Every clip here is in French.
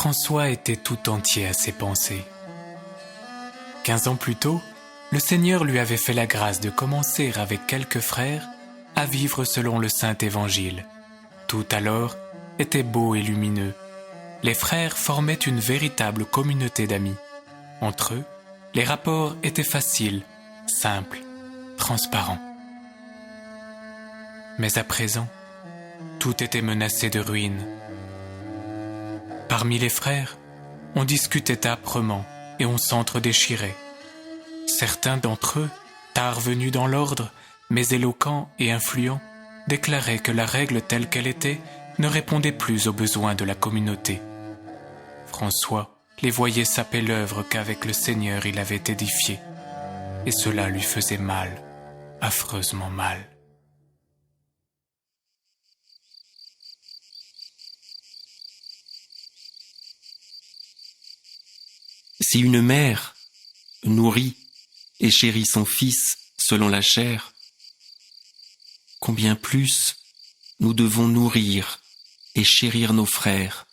François était tout entier à ses pensées. 15 ans plus tôt, le Seigneur lui avait fait la grâce de commencer avec quelques frères à vivre selon le Saint Évangile. Tout alors était beau et lumineux. Les frères formaient une véritable communauté d'amis. Entre eux, les rapports étaient faciles, simples, transparents. Mais à présent, tout était menacé de ruine. Parmi les frères, on discutait âprement et on s'entre-déchirait. Certains d'entre eux, tard venus dans l'ordre, mais éloquents et influents, déclaraient que la règle telle qu'elle était ne répondait plus aux besoins de la communauté. François les voyait saper l'œuvre qu'avec le Seigneur il avait édifiée, et cela lui faisait mal, affreusement mal. Si une mère nourrit et chérit son fils selon la chair, combien plus nous devons nourrir et chérir nos frères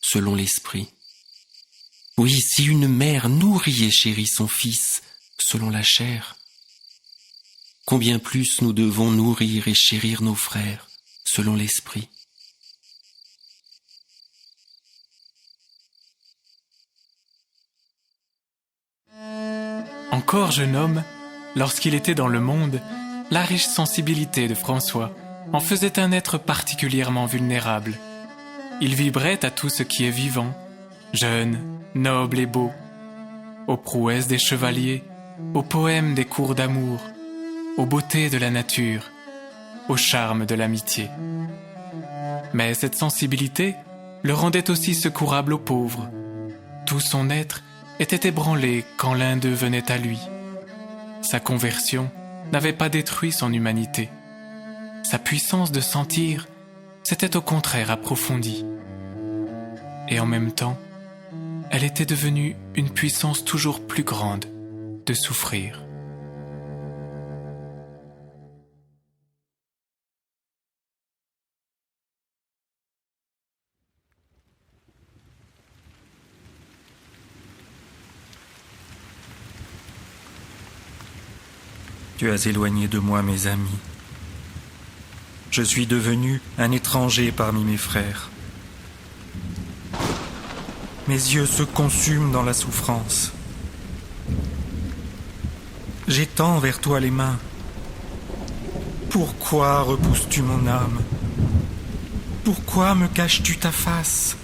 selon l'esprit. Oui, si une mère nourrit et chérit son fils selon la chair, combien plus nous devons nourrir et chérir nos frères selon l'esprit. Encore jeune homme, lorsqu'il était dans le monde, la riche sensibilité de François en faisait un être particulièrement vulnérable. Il vibrait à tout ce qui est vivant, jeune, noble et beau, aux prouesses des chevaliers, aux poèmes des cours d'amour, aux beautés de la nature, au charme de l'amitié. Mais cette sensibilité le rendait aussi secourable aux pauvres. Tout son être était ébranlé quand l'un d'eux venait à lui. Sa conversion n'avait pas détruit son humanité. Sa puissance de sentir s'était au contraire approfondie. Et en même temps, elle était devenue une puissance toujours plus grande de souffrir. Tu as éloigné de moi mes amis. Je suis devenu un étranger parmi mes frères. Mes yeux se consument dans la souffrance. J'étends vers toi les mains. Pourquoi repousses-tu mon âme? Pourquoi me caches-tu ta face?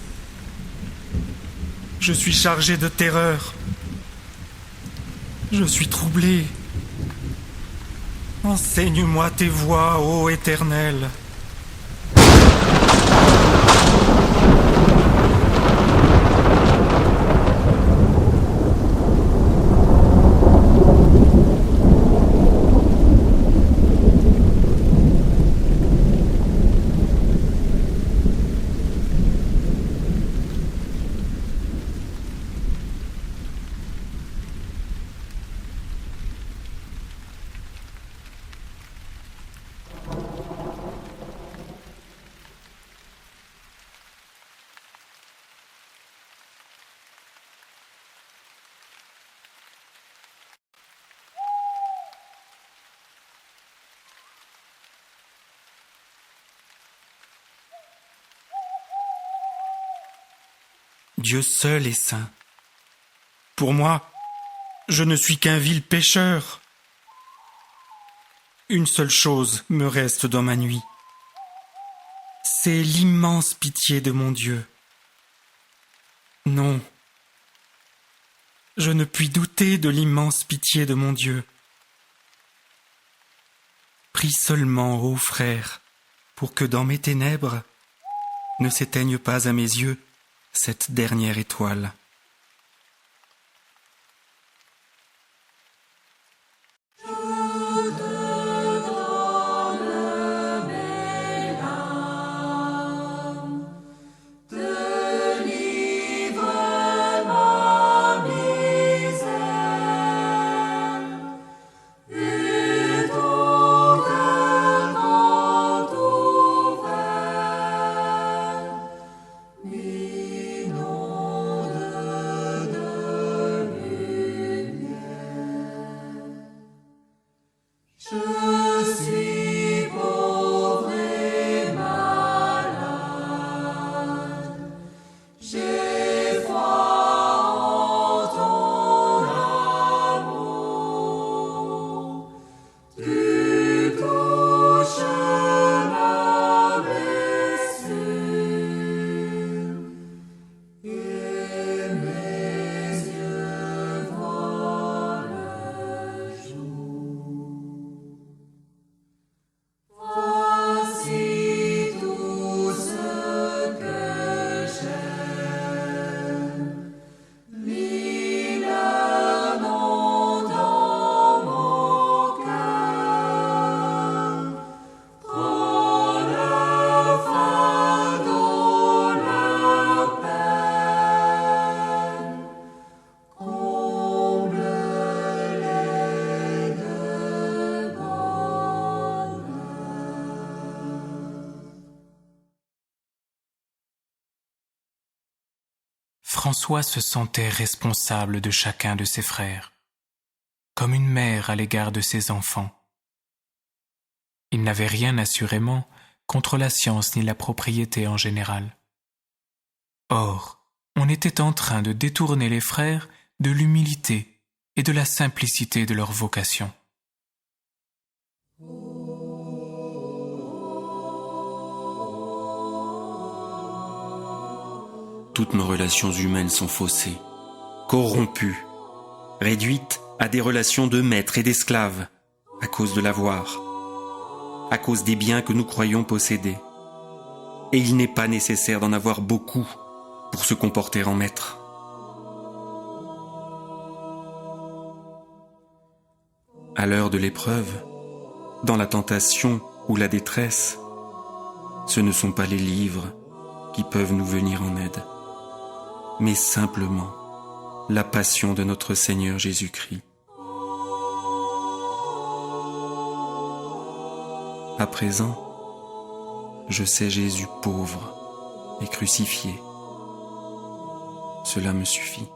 Je suis chargé de terreur. Je suis troublé. Enseigne-moi tes voies, ô Éternel. Dieu seul est saint. Pour moi, je ne suis qu'un vil pécheur. Une seule chose me reste dans ma nuit. C'est l'immense pitié de mon Dieu. Non, je ne puis douter de l'immense pitié de mon Dieu. Prie seulement, ô frère, pour que dans mes ténèbres ne s'éteigne pas à mes yeux cette dernière étoile. Non. François se sentait responsable de chacun de ses frères, comme une mère à l'égard de ses enfants. Il n'avait rien assurément contre la science ni la propriété en général. Or, on était en train de détourner les frères de l'humilité et de la simplicité de leur vocation. Toutes nos relations humaines sont faussées, corrompues, réduites à des relations de maître et d'esclave, à cause de l'avoir, à cause des biens que nous croyons posséder. Et il n'est pas nécessaire d'en avoir beaucoup pour se comporter en maître. À l'heure de l'épreuve, dans la tentation ou la détresse, ce ne sont pas les livres qui peuvent nous venir en aide, mais simplement la passion de notre Seigneur Jésus-Christ. À présent, je sais Jésus pauvre et crucifié. Cela me suffit.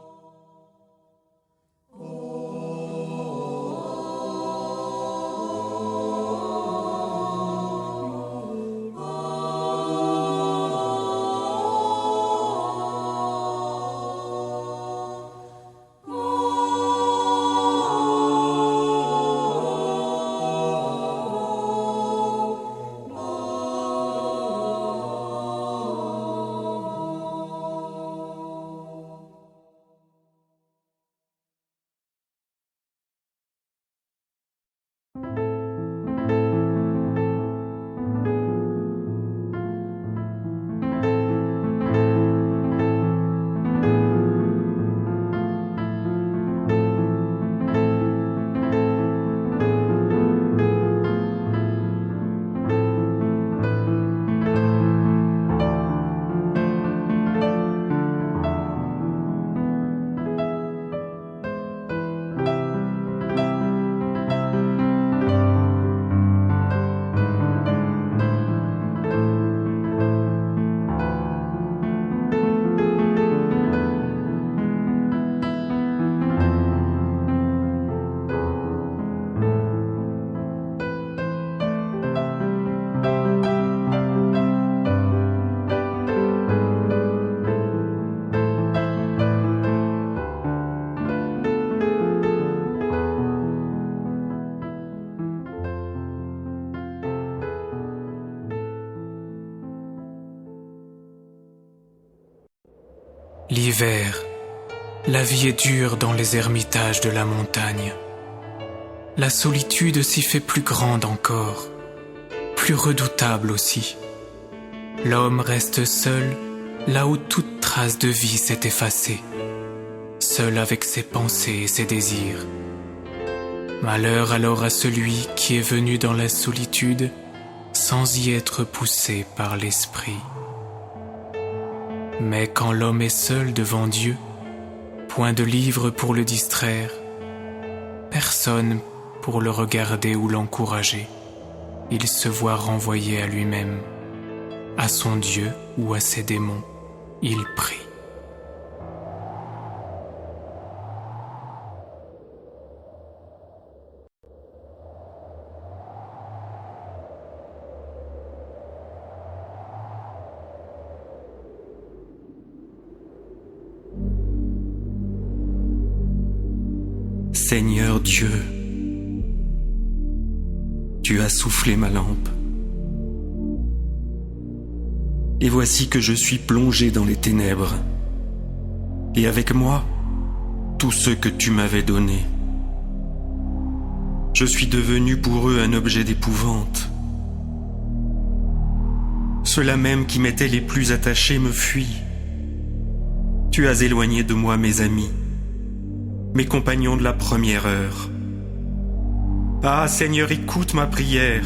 L'hiver, la vie est dure dans les ermitages de la montagne. La solitude s'y fait plus grande encore, plus redoutable aussi. L'homme reste seul là où toute trace de vie s'est effacée, seul avec ses pensées et ses désirs. Malheur alors à celui qui est venu dans la solitude sans y être poussé par l'esprit. Mais quand l'homme est seul devant Dieu, point de livre pour le distraire, personne pour le regarder ou l'encourager, il se voit renvoyé à lui-même, à son Dieu ou à ses démons, il prie. Seigneur Dieu, tu as soufflé ma lampe. Et voici que je suis plongé dans les ténèbres. Et avec moi, tout ce que tu m'avais donné. Je suis devenu pour eux un objet d'épouvante. Ceux-là même qui m'étaient les plus attachés me fuient. Tu as éloigné de moi mes amis, mes compagnons de la première heure. Ah, Seigneur, écoute ma prière.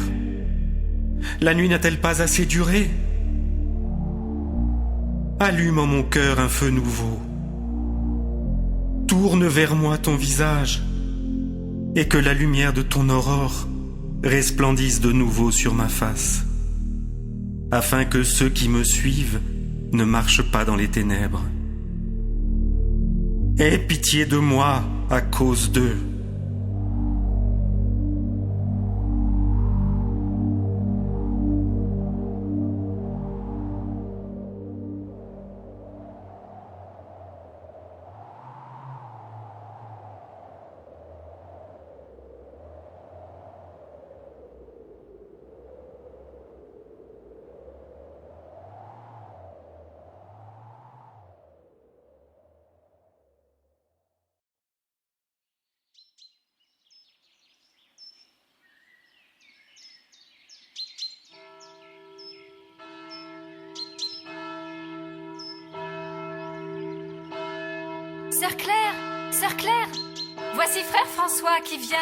La nuit n'a-t-elle pas assez duré? Allume en mon cœur un feu nouveau. Tourne vers moi ton visage, et que la lumière de ton aurore resplendisse de nouveau sur ma face, afin que ceux qui me suivent ne marchent pas dans les ténèbres, Aie pitié de moi à cause d'eux. Sœur Claire, voici frère François qui vient.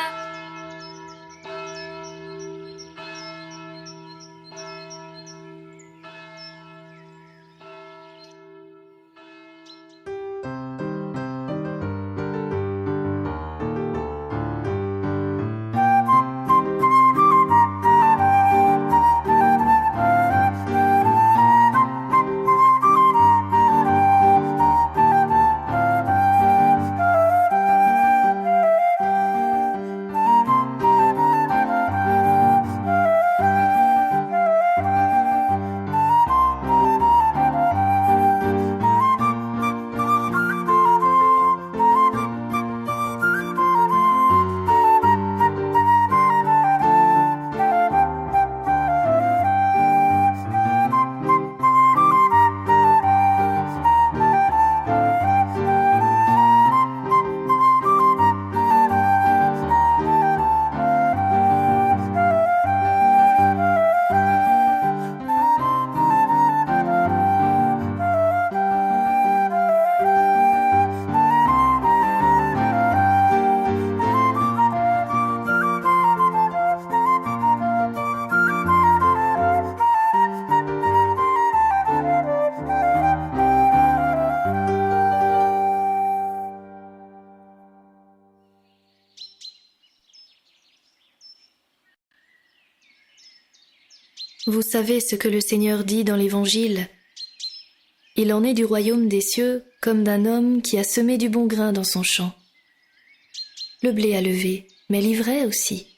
Vous savez ce que le Seigneur dit dans l'Évangile. Il en est du royaume des cieux comme d'un homme qui a semé du bon grain dans son champ. Le blé a levé, mais l'ivraie aussi.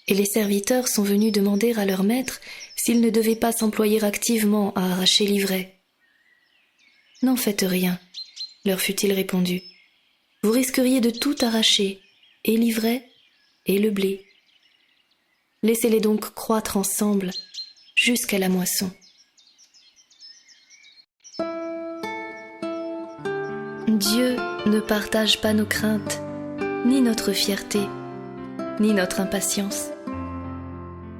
Et les serviteurs sont venus demander à leur maître s'ils ne devaient pas s'employer activement à arracher l'ivraie. « N'en faites rien, leur fut-il répondu. Vous risqueriez de tout arracher, et l'ivraie et le blé. Laissez-les donc croître ensemble jusqu'à la moisson. » Dieu ne partage pas nos craintes, ni notre fierté, ni notre impatience.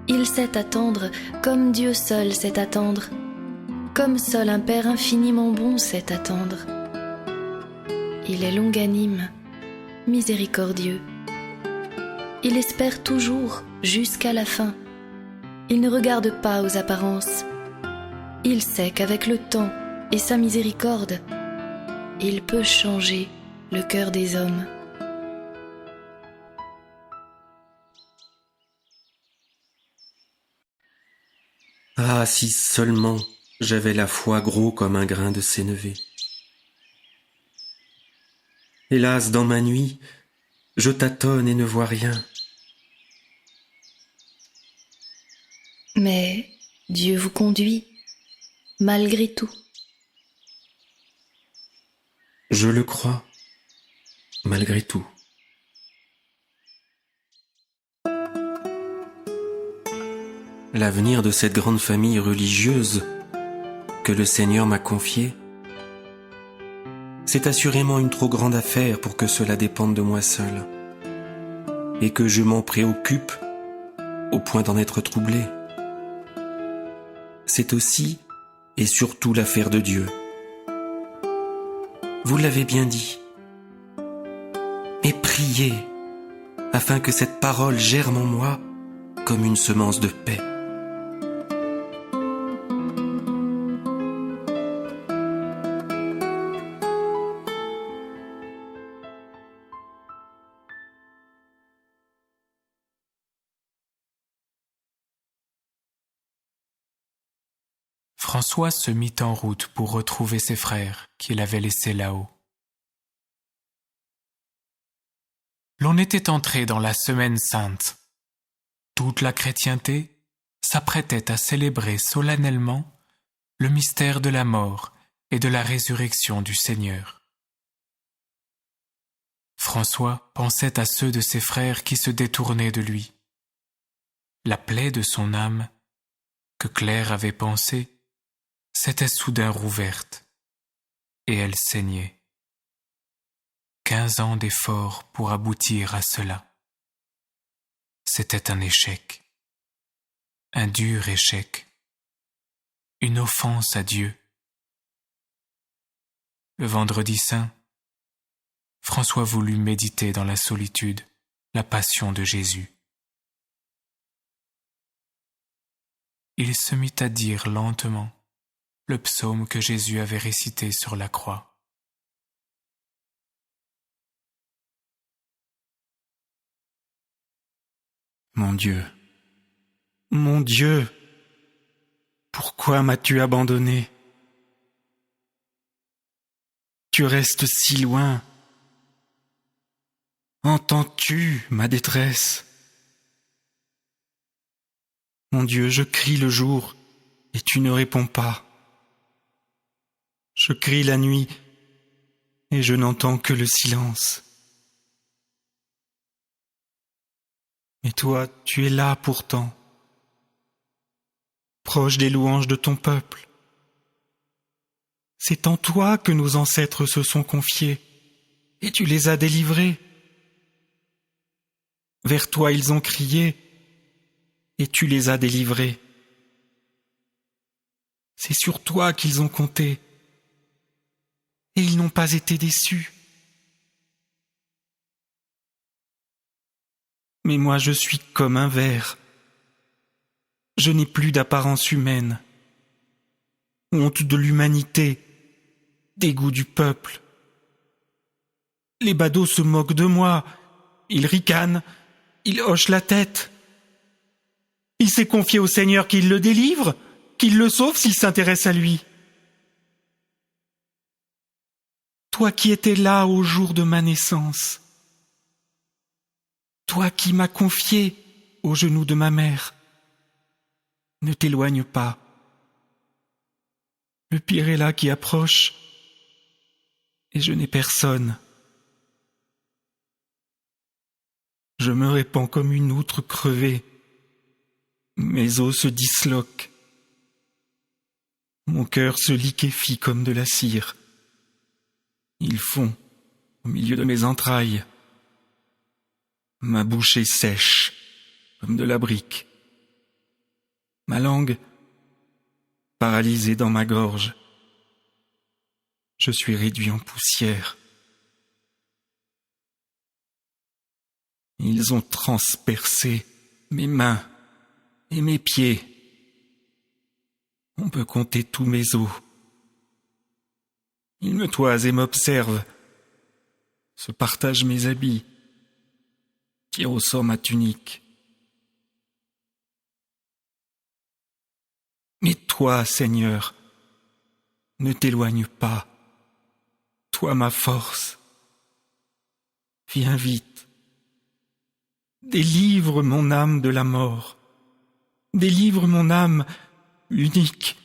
Il sait attendre comme Dieu seul sait attendre, comme seul un Père infiniment bon sait attendre. Il est longanime, miséricordieux. Il espère toujours jusqu'à la fin. Il ne regarde pas aux apparences. Il sait qu'avec le temps et sa miséricorde, il peut changer le cœur des hommes. Ah, si seulement j'avais la foi gros comme un grain de sénévé. Hélas, dans ma nuit, je tâtonne et ne vois rien. Mais Dieu vous conduit, malgré tout. Je le crois, malgré tout. L'avenir de cette grande famille religieuse que le Seigneur m'a confiée, c'est assurément une trop grande affaire pour que cela dépende de moi seul, et que je m'en préoccupe au point d'en être troublé. C'est aussi et surtout l'affaire de Dieu. Vous l'avez bien dit. Mais priez afin que cette parole germe en moi comme une semence de paix. François se mit en route pour retrouver ses frères qu'il avait laissés là-haut. l'on était entré dans la semaine sainte. Toute la chrétienté s'apprêtait à célébrer solennellement le mystère de la mort et de la résurrection du Seigneur. François pensait à ceux de ses frères qui se détournaient de lui. La plaie de son âme, que Claire avait pansée, s'était soudain rouverte, et elle saignait. 15 ans d'efforts pour aboutir à cela. C'était un échec, un dur échec, une offense à Dieu. Le vendredi saint, François voulut méditer dans la solitude la passion de Jésus. Il se mit à dire lentement le psaume que Jésus avait récité sur la croix. Mon Dieu, pourquoi m'as-tu abandonné? Tu restes si loin. Entends-tu ma détresse? Mon Dieu, je crie le jour et tu ne réponds pas. Je crie la nuit et je n'entends que le silence. Mais toi, tu es là pourtant, proche des louanges de ton peuple. C'est en toi que nos ancêtres se sont confiés et tu les as délivrés. Vers toi ils ont crié et tu les as délivrés. C'est sur toi qu'ils ont compté et ils n'ont pas été déçus. Mais moi je suis comme un ver. Je n'ai plus d'apparence humaine. Honte de l'humanité, dégoût du peuple. Les badauds se moquent de moi, ils ricanent, ils hochent la tête. Il s'est confié au Seigneur qu'il le délivre, qu'il le sauve s'il s'intéresse à lui. Toi qui étais là au jour de ma naissance, toi qui m'as confié aux genoux de ma mère, ne t'éloigne pas. Le pire est là qui approche, et je n'ai personne. Je me répands comme une outre crevée. Mes os se disloquent. Mon cœur se liquéfie comme de la cire. Il fond au milieu de mes entrailles. Ma bouche est sèche comme de la brique. Ma langue paralysée dans ma gorge. Je suis réduit en poussière. Ils ont transpercé mes mains et mes pieds. On peut compter tous mes os. Ils me toisent et m'observent, se partagent mes habits, tirent au sort ma tunique. Mais toi, Seigneur, ne t'éloigne pas. Toi, ma force, viens vite. Délivre mon âme de la mort. Délivre mon âme unique,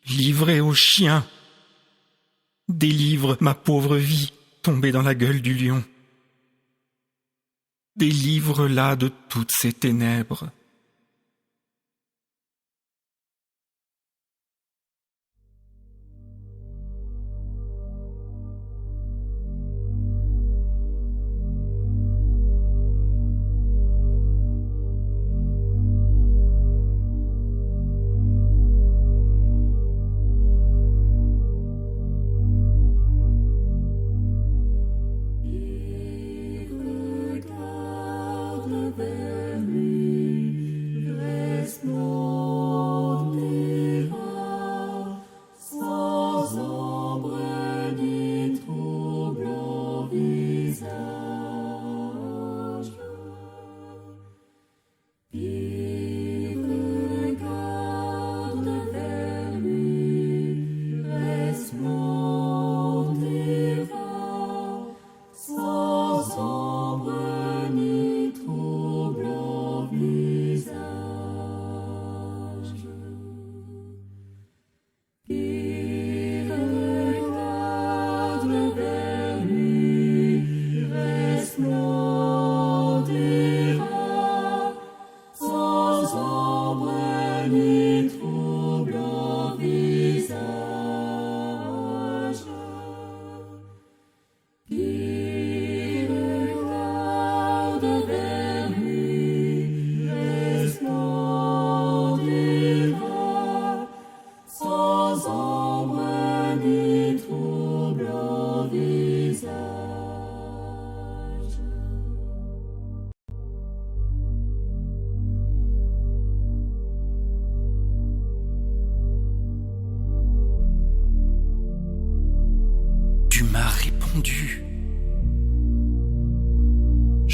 livrée aux chiens. Délivre ma pauvre vie tombée dans la gueule du lion. Délivre-la de toutes ces ténèbres. Vers lui.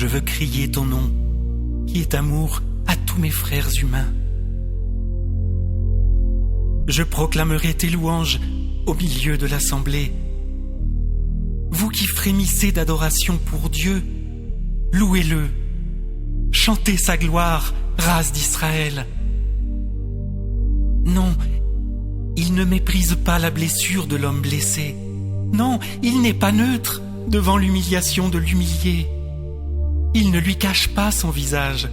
je veux crier ton nom, qui est amour à tous mes frères humains. Je proclamerai tes louanges au milieu de l'assemblée. Vous qui frémissez d'adoration pour Dieu, louez-le, chantez sa gloire, race d'Israël. Non, il ne méprise pas la blessure de l'homme blessé. Non, il n'est pas neutre devant l'humiliation de l'humilié. Il ne lui cache pas son visage.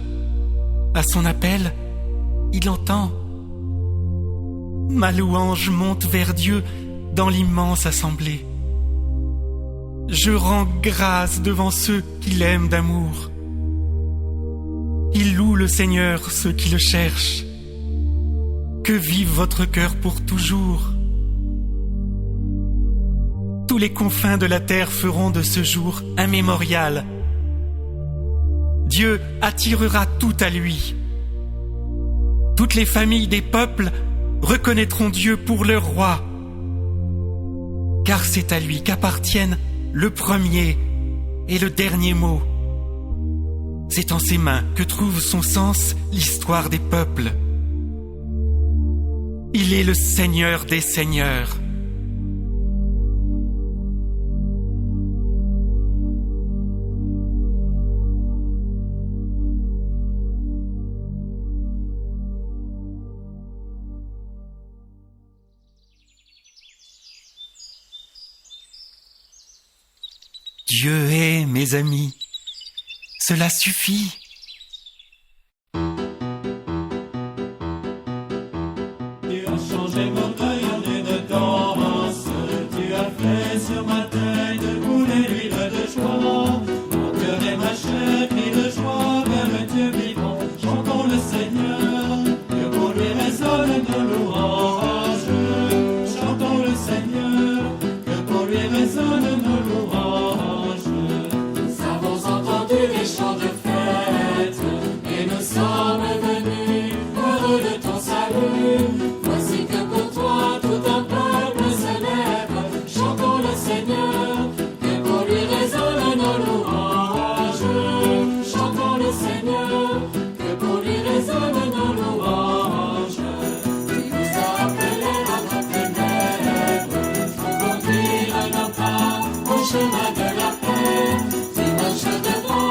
À son appel, il entend. Ma louange monte vers Dieu dans l'immense assemblée. Je rends grâce devant ceux qui l'aiment d'amour. Il loue le Seigneur ceux qui le cherchent. Que vive votre cœur pour toujours. Tous les confins de la terre feront de ce jour un mémorial. Dieu attirera tout à lui. Toutes les familles des peuples reconnaîtront Dieu pour leur roi. Car c'est à lui qu'appartiennent le premier et le dernier mot. C'est en ses mains que trouve son sens l'histoire des peuples. Il est le Seigneur des seigneurs. Dieu est, mes amis, cela suffit. Tu as changé mon œil en une danse, tu as fait sur ma tête couler l'huile de joie. Mon cœur et ma chair crient de joie vers le Dieu vivant. Chantons le Seigneur, que pour lui résonnent nos louanges. Chantons le Seigneur, que pour lui résonnent nos louanges. Les chants de fête, et nous sommes venus heureux de ton salut. Voici que pour toi tout un peuple se lève. Chantons le Seigneur, que pour lui résonnent nos louanges. Chantons le Seigneur, que pour lui résonnent nos louanges. Tu nous as appelés à nos ténèbres pour conduire nos pas au chemin de la paix. Tu marches devant.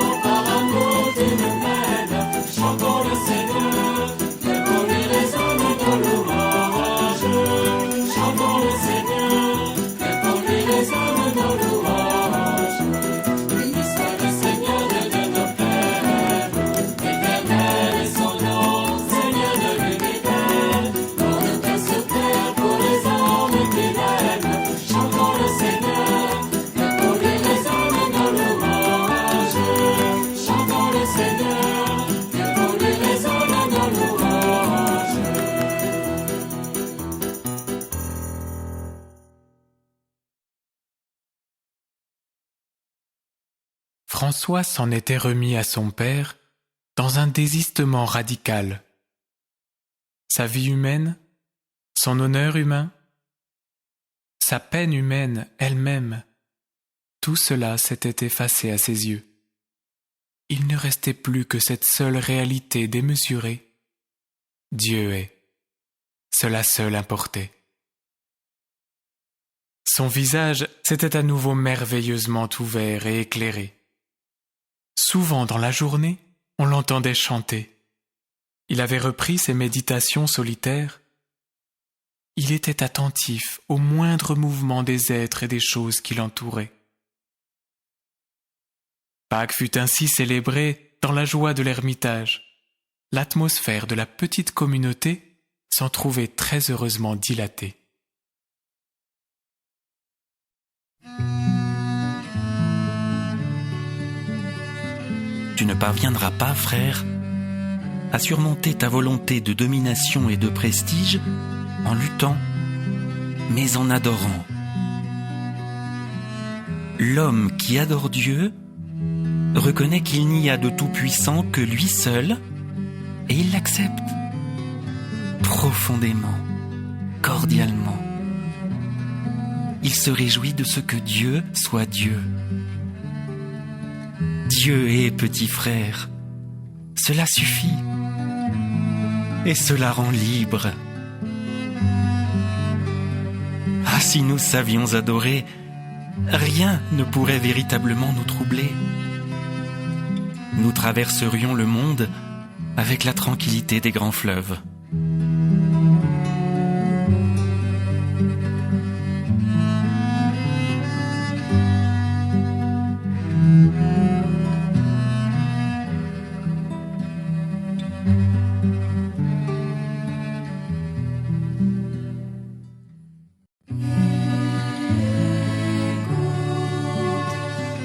Chantons le Seigneur, que pour lui résonnent nos louanges. Chantons le Seigneur, que pour lui résonnent nos louanges. Béni soit le Seigneur de nos pères, éternel est son nom, Seigneur de l'univers. Pour nous cœurs sur terre, pour les hommes qui l'aiment. Chantons le Seigneur, que pour lui résonnent nos louanges. Chantons le Seigneur. François s'en était remis à son père dans un désistement radical. Sa vie humaine, son honneur humain, sa peine humaine elle-même, tout cela s'était effacé à ses yeux. Il ne restait plus que cette seule réalité démesurée. Dieu est. Cela seul importait. Son visage s'était à nouveau merveilleusement ouvert et éclairé. Souvent dans la journée, on l'entendait chanter. Il avait repris ses méditations solitaires. Il était attentif au moindre mouvement des êtres et des choses qui l'entouraient. Pâques fut ainsi célébrée dans la joie de l'ermitage. L'atmosphère de la petite communauté s'en trouvait très heureusement dilatée. Tu ne parviendras pas, frère, à surmonter ta volonté de domination et de prestige en luttant, mais en adorant. L'homme qui adore Dieu reconnaît qu'il n'y a de tout-puissant que lui seul, et il l'accepte profondément, cordialement. Il se réjouit de ce que Dieu soit Dieu. Dieu est petit frère. Cela suffit. Et cela rend libre. Ah, si nous savions adorer, rien ne pourrait véritablement nous troubler. Nous traverserions le monde avec la tranquillité des grands fleuves.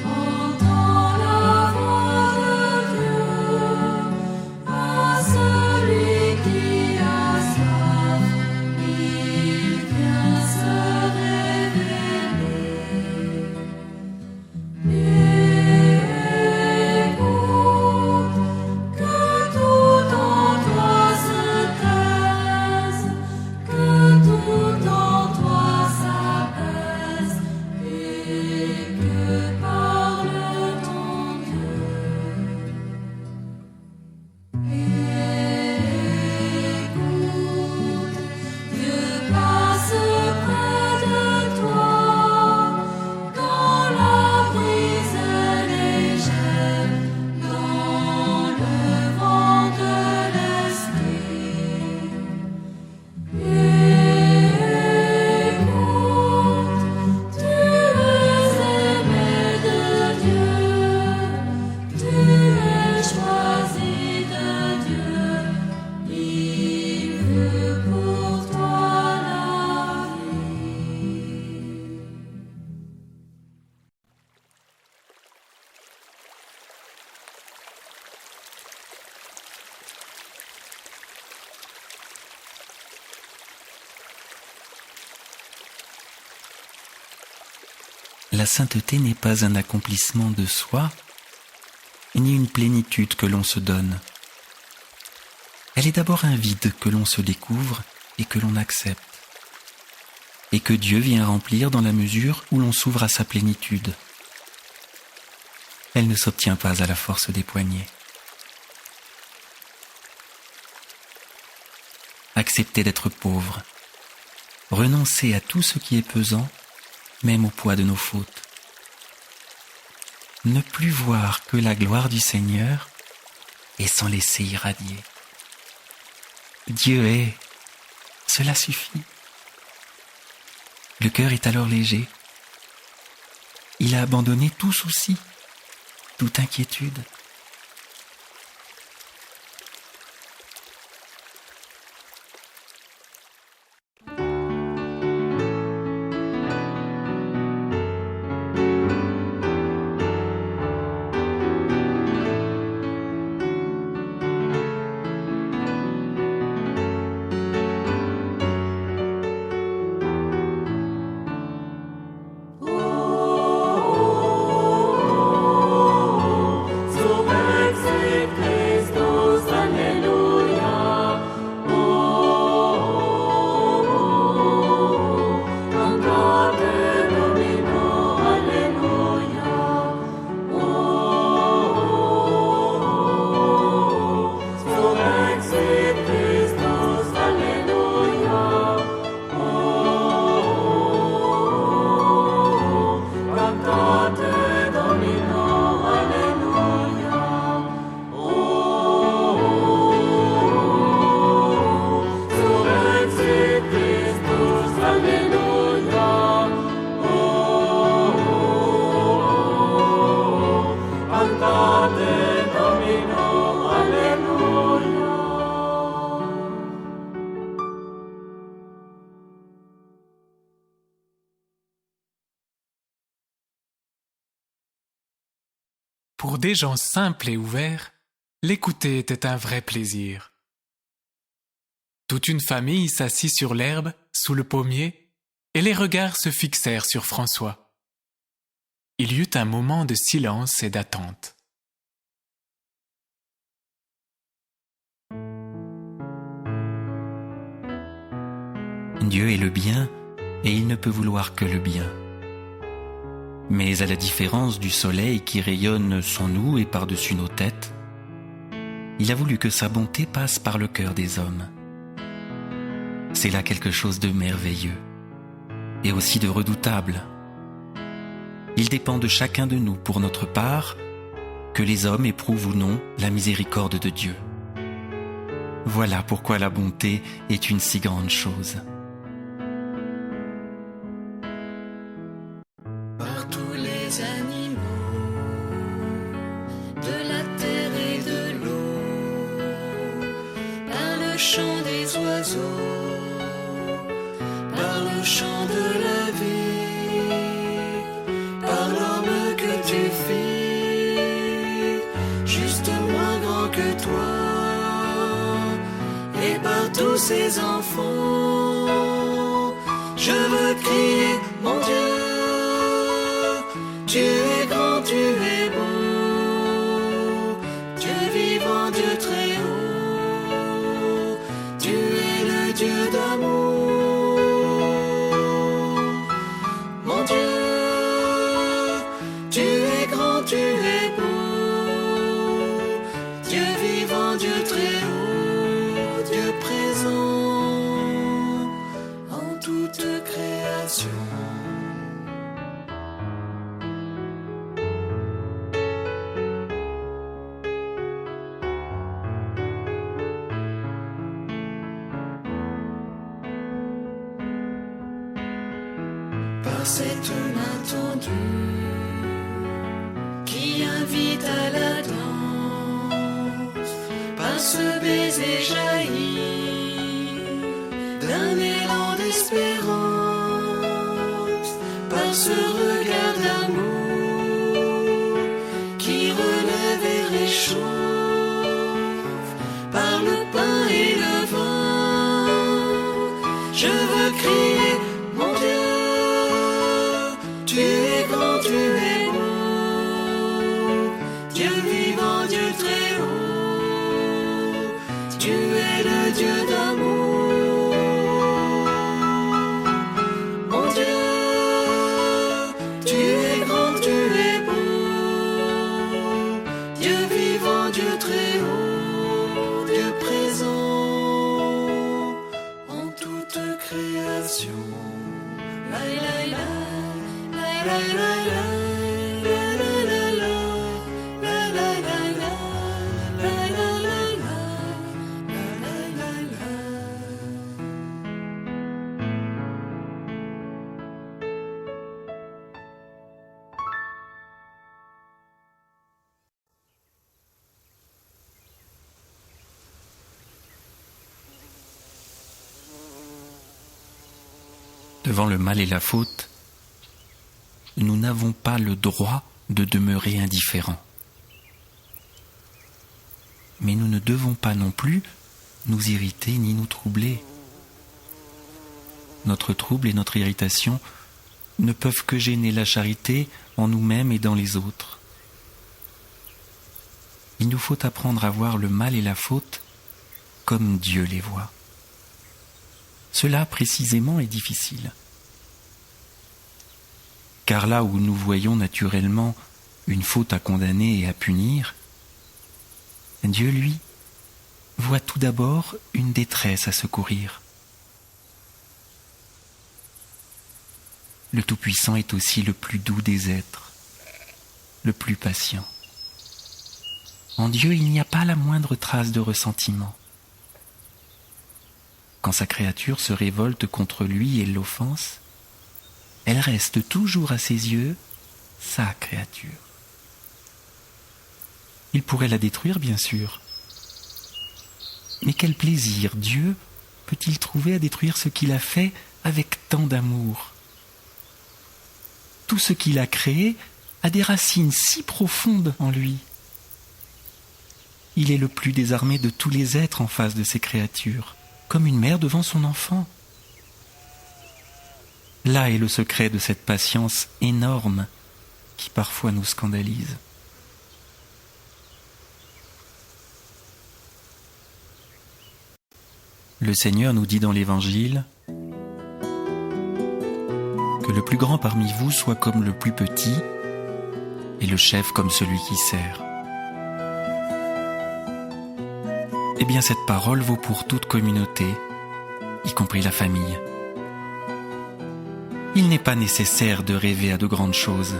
Entends la voix de Dieu, à celui qui a soif, il vient se révéler. Écoute, que tout en toi se taise, que tout en toi s'apaise, et que parle ton Dieu. Écoute, Dieu passe près de toi, dans la brise légère, dans le vent de l'esprit. Écoute, tu es aimé de Dieu, tu es choisi de Dieu, il veut pour toi la vie. La sainteté n'est pas un accomplissement de soi, ni une plénitude que l'on se donne. Elle est d'abord un vide que l'on se découvre et que l'on accepte, et que Dieu vient remplir dans la mesure où l'on s'ouvre à sa plénitude. Elle ne s'obtient pas à la force des poignets. Accepter d'être pauvre, renoncer à tout ce qui est pesant, même au poids de nos fautes. Ne plus voir que la gloire du Seigneur et s'en laisser irradier. Dieu est, cela suffit. Le cœur est alors léger. Il a abandonné tout souci, toute inquiétude. Pour des gens simples et ouverts, l'écouter était un vrai plaisir. Toute une famille s'assit sur l'herbe, sous le pommier, et les regards se fixèrent sur François. Il y eut un moment de silence et d'attente. Dieu est le bien, et il ne peut vouloir que le bien. Mais à la différence du soleil qui rayonne sans nous et par-dessus nos têtes, il a voulu que sa bonté passe par le cœur des hommes. C'est là quelque chose de merveilleux et aussi de redoutable. Il dépend de chacun de nous, pour notre part, que les hommes éprouvent ou non la miséricorde de Dieu. Voilà pourquoi la bonté est une si grande chose. Par tous les animaux de la terre et de l'eau, par le chant des oiseaux, par le chant de la vie, par l'homme que tu fis, juste moins grand que toi, et par tous ces enfants, je veux crier, mon Dieu, tu es grand, tu es beau, Dieu vivant, Dieu très haut, tu es le Dieu d'amour. Mon Dieu, tu es grand, tu es beau, Dieu vivant, Dieu très haut, Dieu présent en toute création. Par cette main tendue qui invite à la danse, par ce baiser jailli d'un élan d'espérance, par ce regard d'amour qui relève et réchauffe, par le pain et le vin, je veux crier, mon Dieu, tu es grand, tu es beau, Dieu vivant, Dieu très haut, tu es le Dieu d'amour. Mon Dieu, tu es grand, tu es beau, Dieu vivant, Dieu très haut, Dieu présent en toute création. La la la. La la la la la la la la la la la. Devant le mal et la faute, nous n'avons pas le droit de demeurer indifférents. Mais nous ne devons pas non plus nous irriter ni nous troubler. Notre trouble et notre irritation ne peuvent que gêner la charité en nous-mêmes et dans les autres. Il nous faut apprendre à voir le mal et la faute comme Dieu les voit. Cela précisément est difficile. Car là où nous voyons naturellement une faute à condamner et à punir, Dieu, lui, voit tout d'abord une détresse à secourir. Le Tout-Puissant est aussi le plus doux des êtres, le plus patient. En Dieu, il n'y a pas la moindre trace de ressentiment. Quand sa créature se révolte contre lui et l'offense, elle reste toujours à ses yeux sa créature. Il pourrait la détruire, bien sûr. Mais quel plaisir Dieu peut-il trouver à détruire ce qu'il a fait avec tant d'amour? Tout ce qu'il a créé a des racines si profondes en lui. Il est le plus désarmé de tous les êtres en face de ses créatures, comme une mère devant son enfant. Là est le secret de cette patience énorme qui parfois nous scandalise. Le Seigneur nous dit dans l'Évangile que le plus grand parmi vous soit comme le plus petit, et le chef comme celui qui sert. Eh bien, cette parole vaut pour toute communauté, y compris la famille. Il n'est pas nécessaire de rêver à de grandes choses.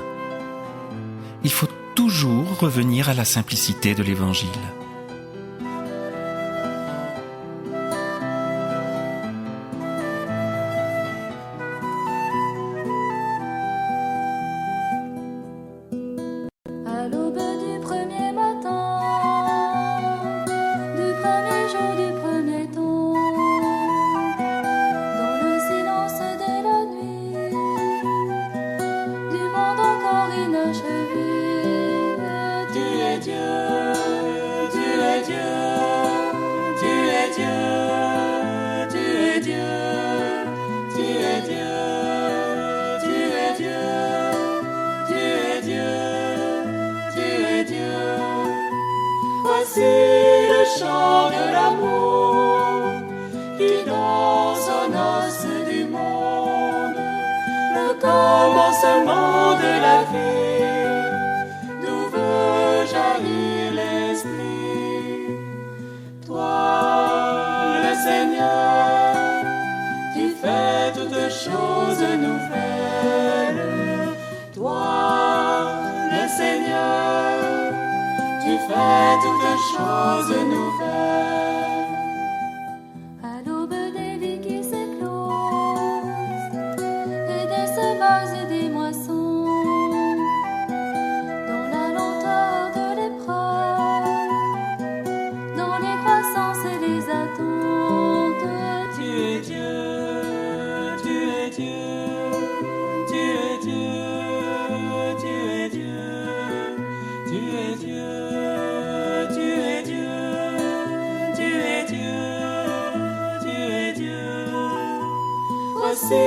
Il faut toujours revenir à la simplicité de l'Évangile. À l'aube du premier matin, du premier jour du premier temps, dans le silence de la nuit, du monde encore inachevé, Tu es Dieu, tu es Dieu, tu es Dieu, tu es Dieu, tu es Dieu, tu es Dieu, tu es Dieu, tu es Dieu. Voici le chant de l'amour qui danse aux noces du monde, le commencement de la vie, d'où veut jaillir l'esprit. Toi, le Seigneur, tu fais toutes choses nouvelles. Toi, le Seigneur, tu fais toutes choses nouvelles. à l'aube des vies qui s'éclosent, et des semailles et des moissons, dans la lenteur de l'épreuve, dans les croissances et les attentes. Tu es Dieu, tu es Dieu, tu es Dieu, tu es Dieu, tu es Dieu, tu es Dieu, tu es Dieu, tu es Dieu. Voici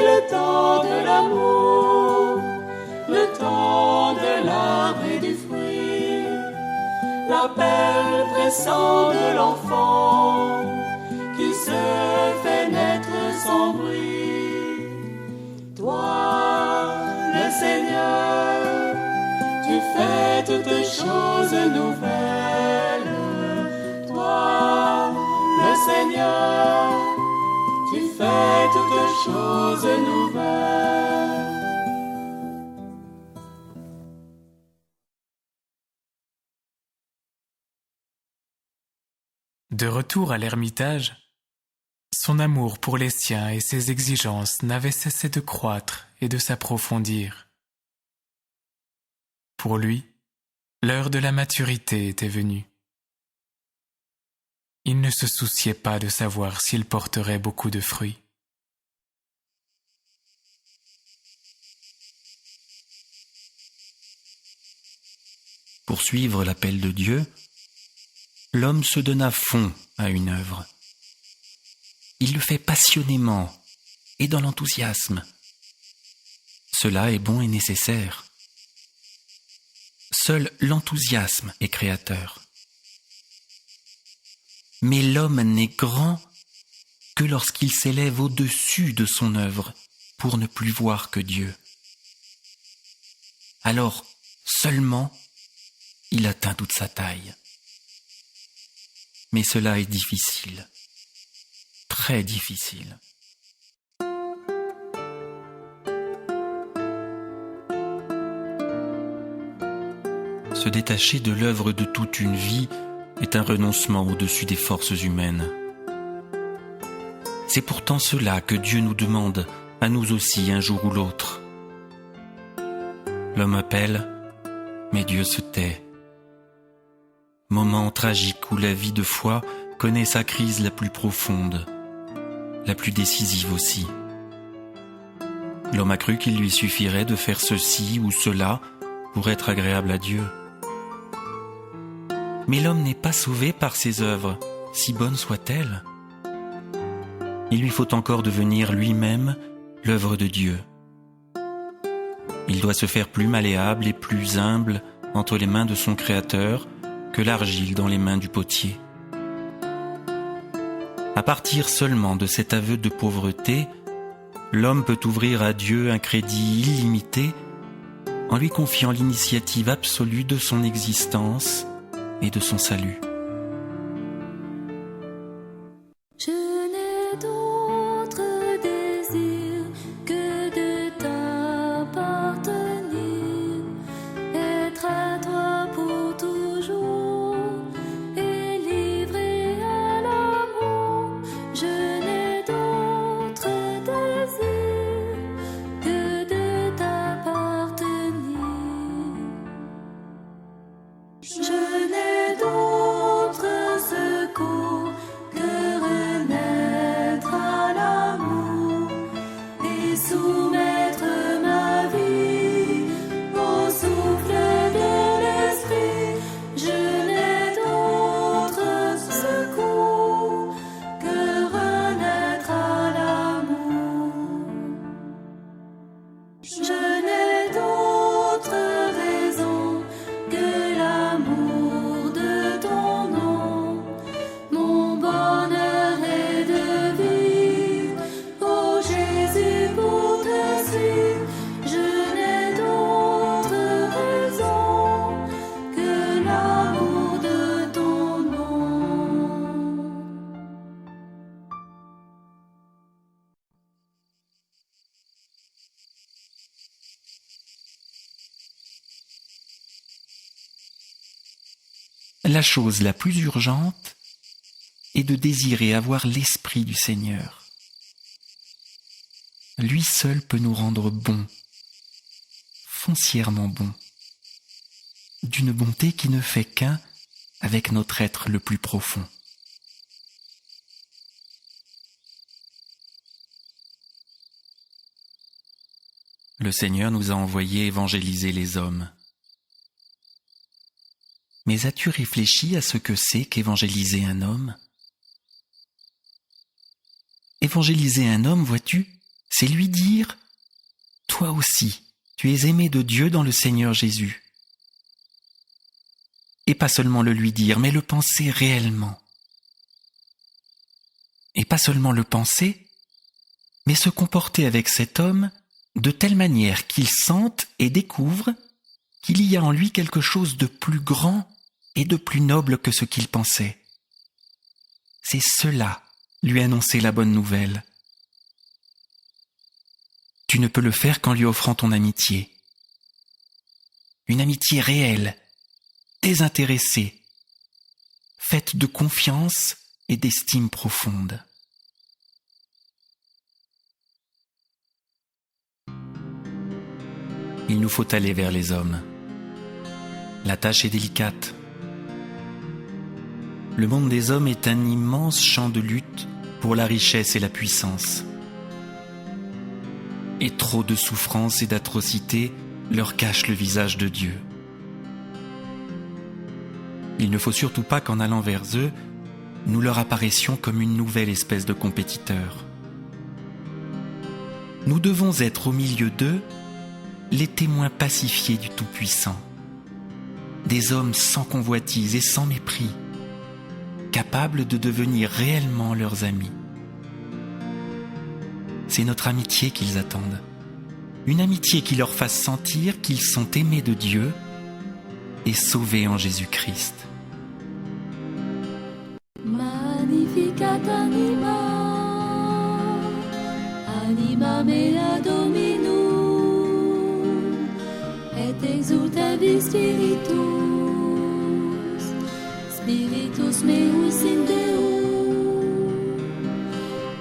le temps de l'amour, le temps de l'arbre et du fruit, l'appel pressant de l'enfant qui se fait naître sans bruit. Toi, le Seigneur, tu fais toutes choses nouvelles. Toi, le Seigneur, tu fais toutes choses nouvelles. De retour à l'ermitage, son amour pour les siens et ses exigences n'avaient cessé de croître et de s'approfondir. Pour lui, l'heure de la maturité était venue. Il ne se souciait pas de savoir s'il porterait beaucoup de fruits. Pour suivre l'appel de Dieu, l'homme se donne à fond à une œuvre. Il le fait passionnément et dans l'enthousiasme. Cela est bon et nécessaire. Seul l'enthousiasme est créateur. Mais l'homme n'est grand que lorsqu'il s'élève au-dessus de son œuvre pour ne plus voir que Dieu. Alors seulement il atteint toute sa taille. Mais cela est difficile, très difficile. Se détacher de l'œuvre de toute une vie est un renoncement au-dessus des forces humaines. C'est pourtant cela que Dieu nous demande, à nous aussi, un jour ou l'autre. L'homme appelle, mais Dieu se tait. Moment tragique où la vie de foi connaît sa crise la plus profonde, la plus décisive aussi. L'homme a cru qu'il lui suffirait de faire ceci ou cela pour être agréable à Dieu. Mais l'homme n'est pas sauvé par ses œuvres, si bonnes soient-elles. Il lui faut encore devenir lui-même l'œuvre de Dieu. Il doit se faire plus malléable et plus humble entre les mains de son Créateur que l'argile dans les mains du potier. À partir seulement de cet aveu de pauvreté, l'homme peut ouvrir à Dieu un crédit illimité en lui confiant l'initiative absolue de son existence et de son salut. Je n'ai d'autre désir que de t'appartenir, être à toi pour toujours et livré à l'amour. Je n'ai d'autre désir que de t'appartenir. Je n'ai d'autre secours que renaître à l'amour et soumettre ma vie au souffle de l'esprit. Je n'ai d'autre secours que renaître à l'amour. Je n'ai d'autre raison que l'amour de ton nom. Mon bonheur est de vivre, oh Jésus, pour te suivre. Je n'ai d'autre raison que l'amour de ton nom. La chose la plus urgente est de désirer avoir l'Esprit du Seigneur. Lui seul peut nous rendre bons, foncièrement bons, d'une bonté qui ne fait qu'un avec notre être le plus profond. Le Seigneur nous a envoyés évangéliser les hommes. Mais as-tu réfléchi à ce que c'est qu'évangéliser un homme ? Évangéliser un homme, vois-tu, c'est lui dire « Toi aussi, tu es aimé de Dieu dans le Seigneur Jésus. » Et pas seulement le lui dire, mais le penser réellement. Et pas seulement le penser, mais se comporter avec cet homme de telle manière qu'il sente et découvre qu'il y a en lui quelque chose de plus grand et de plus noble que ce qu'il pensait. C'est cela, lui annoncer la bonne nouvelle. Tu ne peux le faire qu'en lui offrant ton amitié. Une amitié réelle, désintéressée, faite de confiance et d'estime profonde. Il nous faut aller vers les hommes. La tâche est délicate. Le monde des hommes est un immense champ de lutte pour la richesse et la puissance. Et trop de souffrances et d'atrocités leur cachent le visage de Dieu. Il ne faut surtout pas qu'en allant vers eux, nous leur apparaissions comme une nouvelle espèce de compétiteurs. Nous devons être au milieu d'eux les témoins pacifiés du Tout-Puissant, des hommes sans convoitise et sans mépris, capables de devenir réellement leurs amis. C'est notre amitié qu'ils attendent, une amitié qui leur fasse sentir qu'ils sont aimés de Dieu et sauvés en Jésus-Christ. Magnificat anima, anima mea Dominum, et exultavi spiritus, spiritus meus in Deum.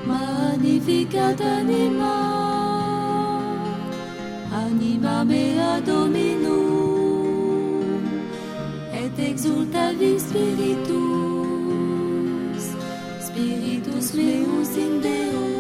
Magnificat anima, anima mea Dominum, et exultavi spiritus, spiritus meus in Deum.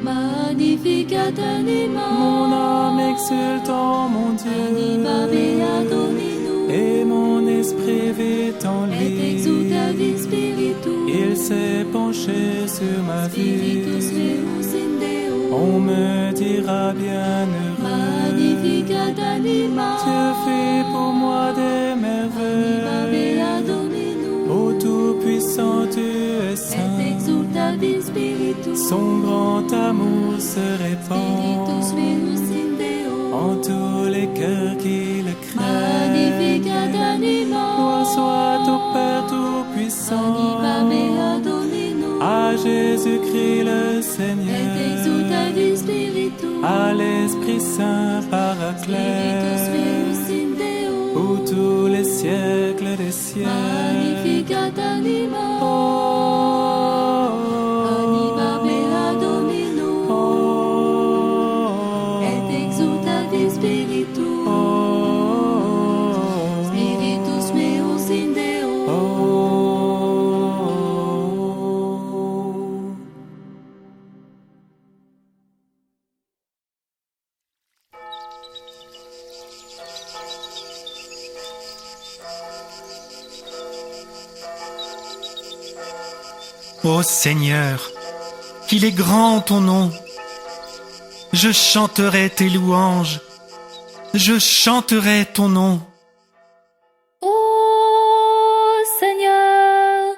Magnificat anima, Mon âme exulte en mon anima Dieu, mea Dominum, et mon esprit vit en et lui. exultavi spiritus, Il s'est penché sur ma spiritus vie. meus in Deum. On me dira bienheureux. Magnificat anima, Dieu fait pour moi des anima merveilles. mea Dominum, Ô Tout-Puissant, tu es et saint. exultavi David Spiritus, Son grand amour se Spiritus répand Venus in Deo, en tous les cœurs qui le Magnificat craignent. anima, Gloire soit au Père Tout-Puissant, anima mea Domino, à Jésus-Christ le et Seigneur, exultavi Spiritus, à l'Esprit Saint Spiritus Paraclet, Venus in Deo, pour tous les siècles des siècles. Magnificat anima, anima mea Domino, et exultavi Spiritus, Spiritus meus in Deo. Ô Seigneur, qu'il est grand ton nom. Je chanterai tes louanges. Je chanterai ton nom. Ô Seigneur,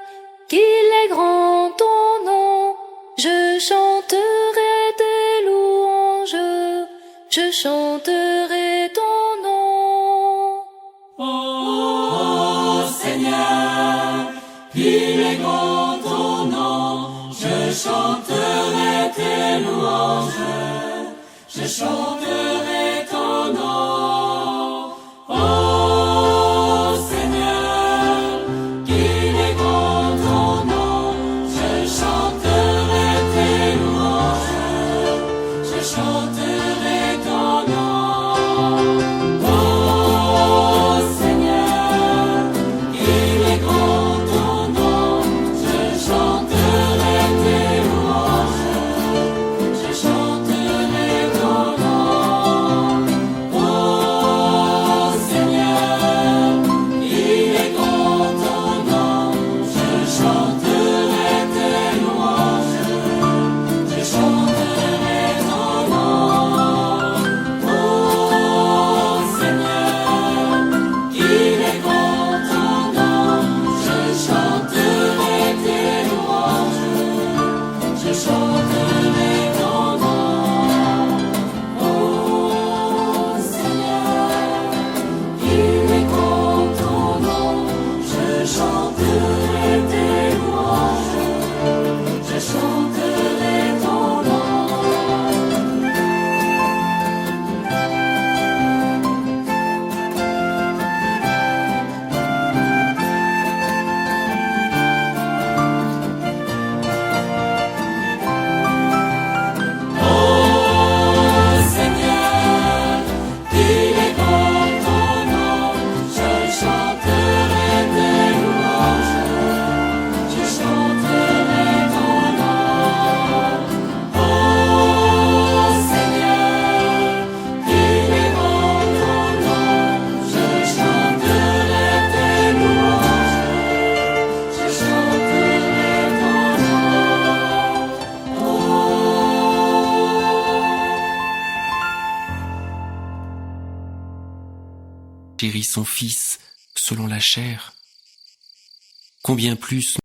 qu'il est grand ton nom, je chanterai tes louanges, je chanterai ton nom. Ô Seigneur, qu'il est grand ton nom, je chanterai tes louanges, je chanterai ton nom. Ô Seigneur, qu'il est grand ton nom, je chanterai tes louanges, je chanterai ton nom. Ô Seigneur, qu'il est grand ton nom, je chanterai tes louanges, je chanterai ton nom. Ô Seigneur, il est grand ton nom, je chanterai tes louanges, je chanterai ton nom. Ô Seigneur, il est grand ton nom, je chanterai tes louanges, je chanterai ton nom. Ô Seigneur, il est grand ton nom, je chanterai tes louanges, je chanterai ton nom. Ô Seigneur, il est grand ton nom, je chanterai tes louanges, je chanterai ton nom. Ô Seigneur, il est grand ton nom, je chanterai tes louanges, je chanterai ton nom. Chérit son Fils selon la chair. Combien plus